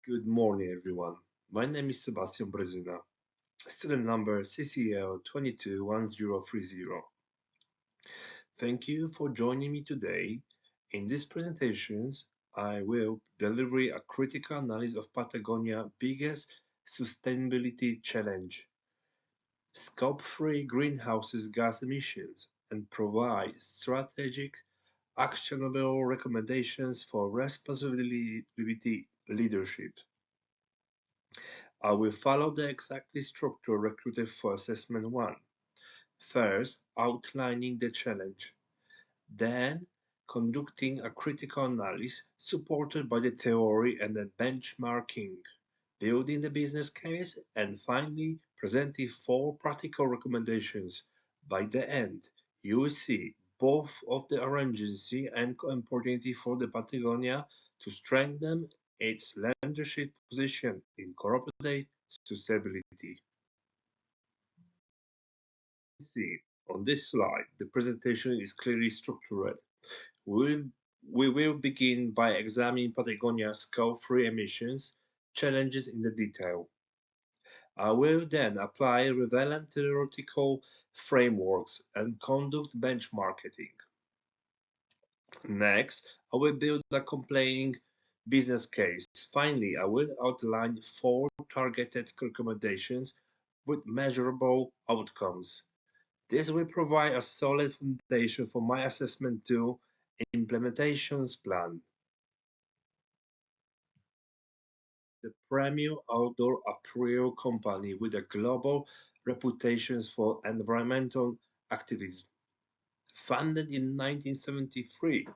Good morning, everyone. My name is Sebastian Brezina, student number CCL 221030. Thank you for joining me today. In these presentations, I will deliver a critical analysis of Patagonia's biggest sustainability challenge, Scope 3 greenhouse gas emissions, and provide strategic, actionable recommendations for responsibility leadership. I will follow the exact structure recruited for assessment 1. First, outlining the challenge, then conducting a critical analysis supported by the theory and then benchmarking, building the business case, and finally presenting 4 practical recommendations. By the end, you will see both of the urgency and opportunity for the Patagonia to strengthen its leadership position in corporate sustainability. See, on this slide, the presentation is clearly structured. We will begin by examining Patagonia's Scope 3 emissions challenges in the detail. I will then apply relevant theoretical frameworks and conduct benchmarking. Next, I will build a compelling business case. Finally, I will outline 4 targeted recommendations with measurable outcomes. This will provide a solid foundation for my assessment 2 implementations plan. The premier outdoor apparel company with a global reputation for environmental activism. Founded in 1973,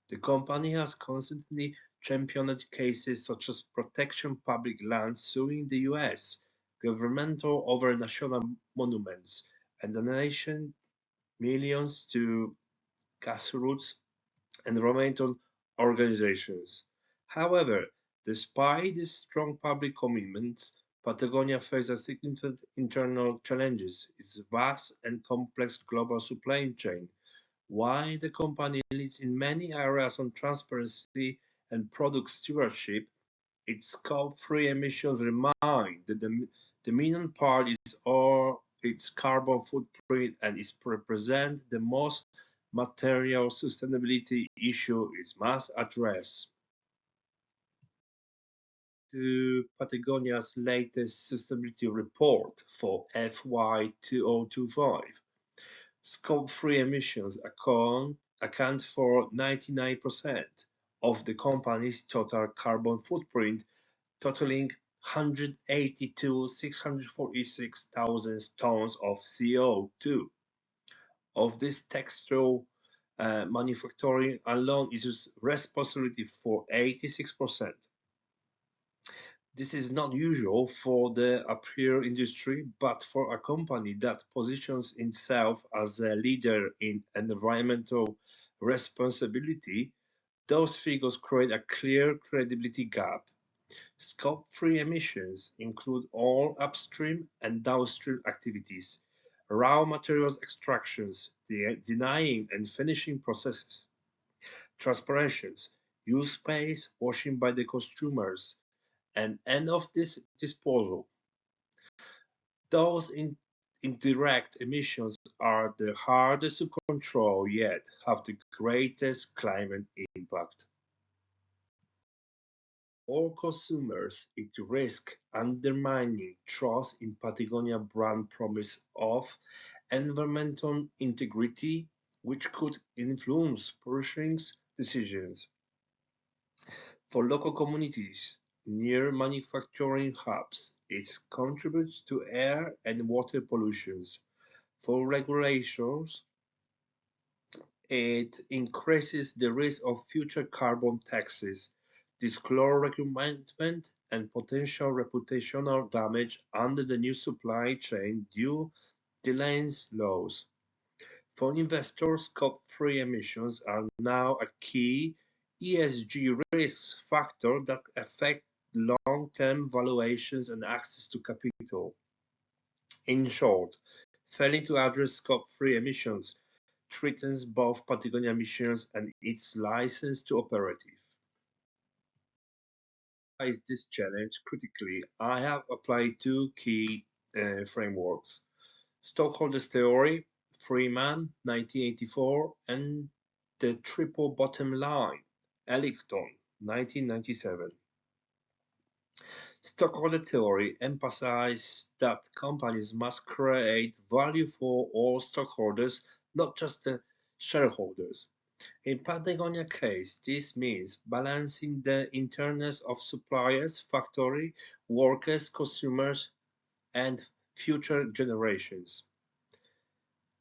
the company has constantly championed cases such as protection public lands suing the US government over national monuments and donating millions to grassroots environmental organizations. However, despite these strong public commitments, Patagonia faces significant internal challenges. Its vast and complex global supply chain, while the company leads in many areas on transparency and product stewardship, its Scope 3 emissions remind that the dominant part is all its carbon footprint and it represents the most material sustainability issue it must address. To Patagonia's latest sustainability report for FY 2025, Scope 3 emissions account for 99% of the company's total carbon footprint, totaling 182,646,000 tons of CO2. Of this, textile manufacturing alone is responsibility for 86%. This is not usual for the apparel industry, but for a company that positions itself as a leader in environmental responsibility, those figures create a clear credibility gap. Scope 3 emissions include all upstream and downstream activities, raw materials extractions, denying and finishing processes, transportations, use space, washing by the consumers, and end of this disposal. Those indirect emissions are the hardest to control yet have the greatest climate impact. For consumers, it risks undermining trust in Patagonia brand promise of environmental integrity, which could influence purchasing decisions. For local communities near manufacturing hubs, it contributes to air and water pollution. For regulators, it increases the risk of future carbon taxes, disclosure requirements, and potential reputational damage under the new supply chain due diligence laws. For investors, Scope 3 emissions are now a key ESG risk factor that affect long-term valuations and access to capital. In short, failing to address Scope 3 emissions threatens both Patagonia missions and its license to operate. Is this challenge critically? I have applied two key frameworks: stockholders theory, Freeman, 1984, and the triple bottom line, Ellington, 1997. Stockholder theory emphasized that companies must create value for all stockholders, not just the shareholders. In Patagonia case, this means balancing the interests of suppliers, factory workers, consumers, and future generations.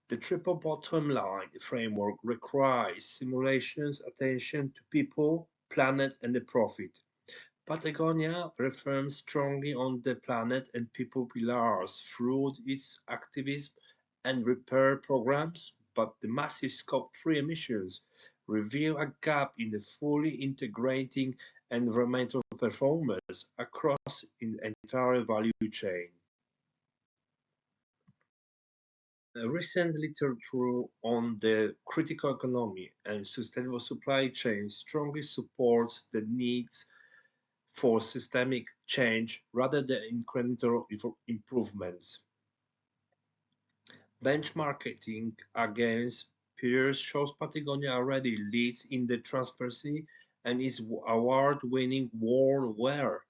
The triple bottom line framework requires simulations, attention to people, planet, and the profit. Patagonia reaffirms strongly on the planet and people pillars through its activism and repair programs, but the massive Scope 3 emissions reveal a gap in the fully integrating environmental performance across the entire value chain. Recent literature on the critical economy and sustainable supply chain strongly supports the needs for systemic change rather than incremental improvements. Benchmarking against peers shows Patagonia already leads in the transparency and is award-winning World Wear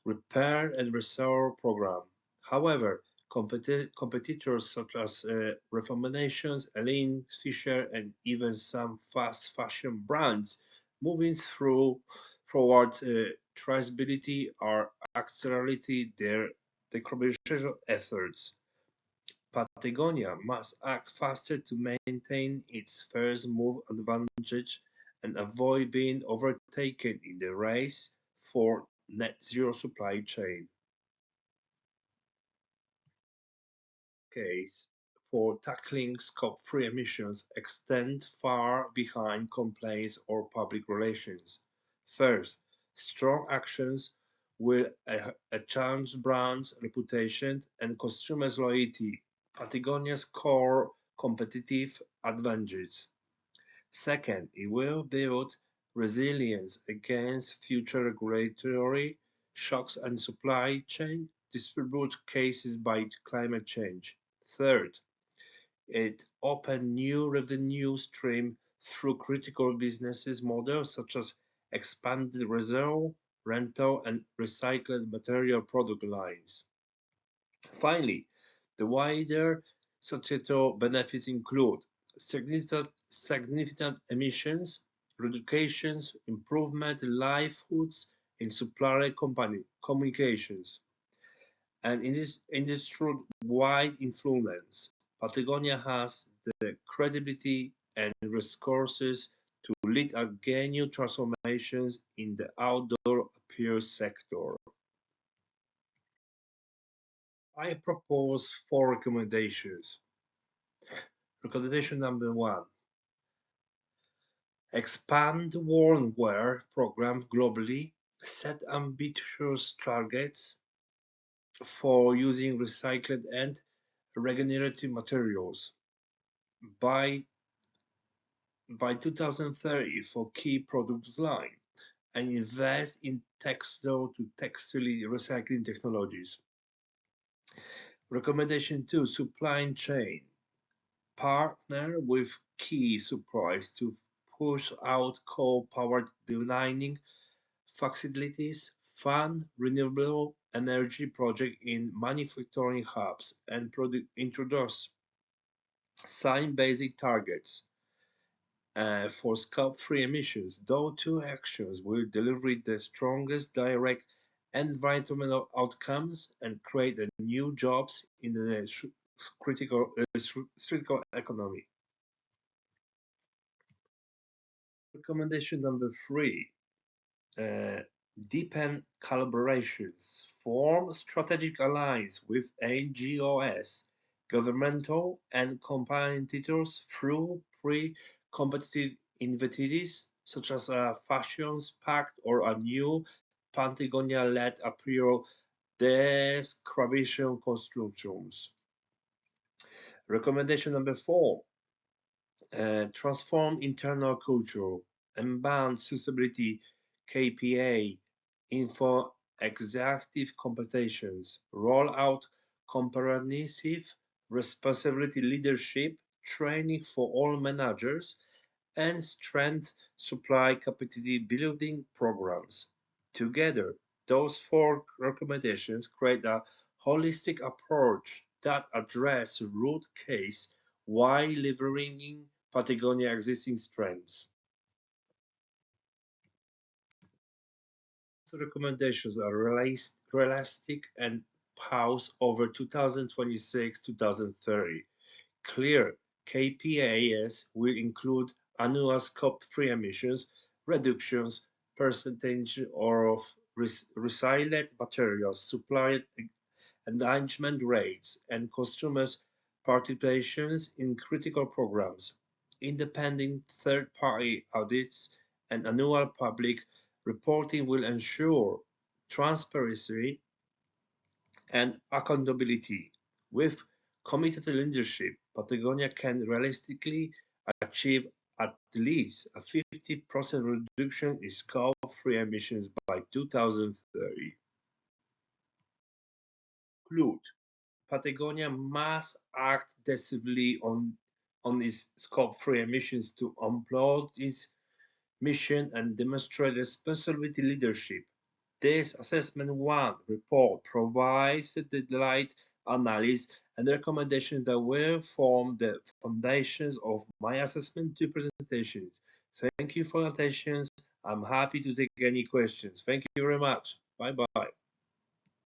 repair and restore program. However, competitors such as Reformations, Aline Fisher, and even some fast fashion brands moving through forward traceability are accelerating their decarbonization efforts. Patagonia must act faster to maintain its first move advantage and avoid being overtaken in the race for net zero supply chain. Case for tackling Scope 3 emissions extend far behind complaints or public relations. First, strong actions will challenge brands' reputation and consumers' loyalty, Patagonia's core competitive advantage. Second, it will build resilience against future regulatory shocks and supply chain dispute cases by climate change. Third, it opened new revenue streams through critical business models such as expanded reserve, rental, and recycled material product lines. Finally, the wider societal benefits include significant emissions reductions, improvement in livelihoods in supplier company communications, and in this industry-wide influence. Patagonia has the credibility and resources to lead again new transformations in the outdoor apparel sector. I propose four recommendations. Recommendation number one: expand the wear program globally, set ambitious targets for using recycled and regenerative materials by 2030 for key product line and invest in textile to textile recycling technologies. Recommendation 2: supply chain. Partner with key suppliers to push out coal-powered delining facilities, fund renewable energy projects in manufacturing hubs, and introduce science-based targets for Scope 3 emissions. Those two actions will deliver the strongest direct environmental outcomes and create new jobs in the critical economy. Recommendation number 3: uh, deepen collaborations, form strategic alliance with NGOs, governmental and competitors through pre-competitive initiatives such as a Fashions Pact or a new Patagonia-led apparel description constructions. Recommendation number 4: transform internal culture, embed sustainability KPI info executive competitions, roll out comprehensive responsibility leadership training for all managers, and strength supply capacity building programs. Together, those four recommendations create a holistic approach that address root case while leveraging Patagonia existing strengths. So recommendations are realistic and pause over 2026-2030. Clear KPIs will include annual Scope 3 emissions reductions, percentage of recycled materials supplied, engagement rates, and customers' participations in critical programs. Independent third-party audits and annual public reporting will ensure transparency and accountability. With committed leadership, Patagonia can realistically achieve at least a 50% reduction in Scope 3 emissions by 2030. Conclude. Patagonia must act decisively on its Scope 3 emissions to uphold its mission and demonstrate responsibility leadership. This Assessment 1 report provides the detailed analysis and recommendations that will form the foundations of my Assessment 2 presentations. Thank you for your attention. I'm happy to take any questions. Thank you very much. Bye bye.